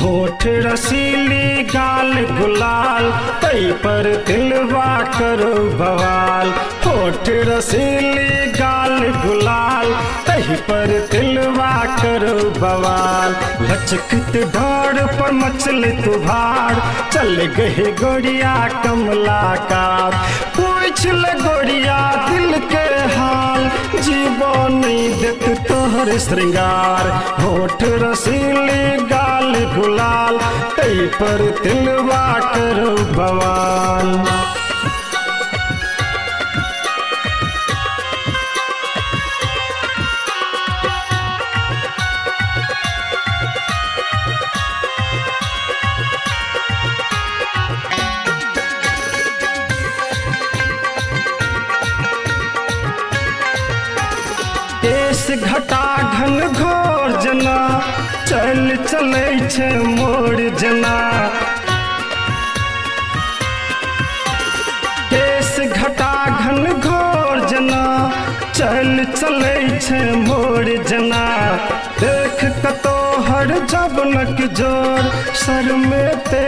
होठ रसीली गाल गुलाल, तई पर दिलवा करो बवाल। होठ रसीली गाल गुलाल, तई पर दिलवा करो बवाल। लचकित दौड़ पर मचल तुभार, चल गए गोरिया कमला का। पूछ ले गोरिया दिल के हाल, जीवो नहीं देख तोहर श्रृंगार। होठ रसीली गाल गुलाल, तई पर दिलवा करो बवाल। केश घटा घन घोर जना, चल चले छे मोर जना। केश घटा घन घोर जना, चल चले छे मोर जना। देख कतो हर जबनक जोर, सर में ते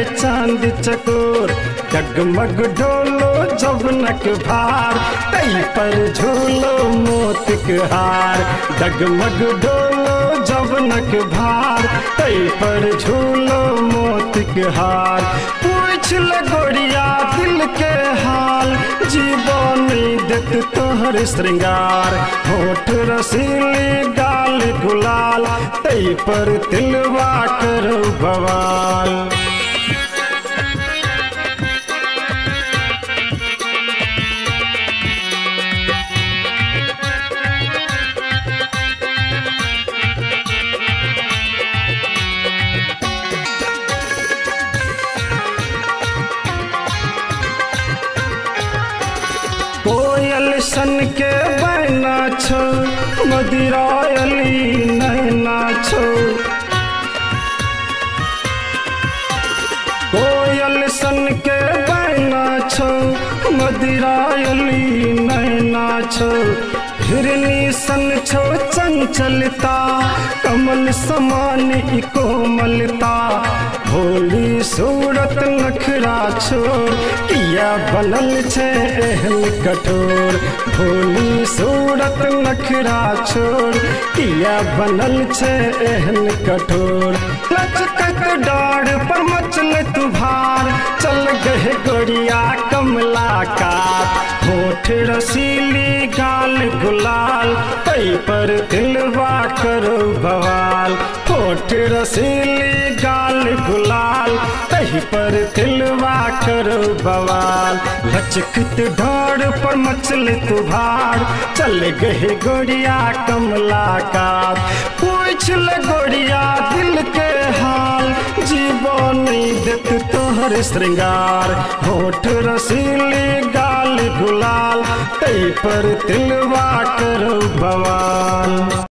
चांद चकोर। जगमग डोलो जबनक भार, तई पर झूलो मोतिक हार। जगमग डोलो जबनक भार, तई पर झूलो मोतिक हार। पूछ ले गोरिया दिल के हाल, जीवो नहीं देख तोहर श्रृंगार। होठ रसीली गाल गुलाल, तई पर दिलवा करो बवाल। कोयल सन के बहना छो, मदिरायली नैना छो। कोयल सन के बहना छो, मदिरायली नैना छो। हिरनी सन छो चंचलता, कमल समान कोमलता। भोली सूरत नखरा छोर, किया बनल छे एहन कठोर। भोली सूरत नखरा छोर, किया बनल छे एहन कठोर। लचकत डाढ़ पर मचल तुभार, चल गए गोरिया कमला का। होठ रसीली गाल गुलाल, तई पर दिलवा करो बवाल। होठ रसीली गाल गुलाल, तई पर दिलवा करो बवाल। लचकित दौड़ पर मचल तुभार, चल गए गोरिया कमला का। पूछ ले गोरिया दिल के हाल, जीवो नहीं देख तोहर श्रृंगार। होठ रसीली गाल गुलाल, तई पर दिलवा करो बवाल।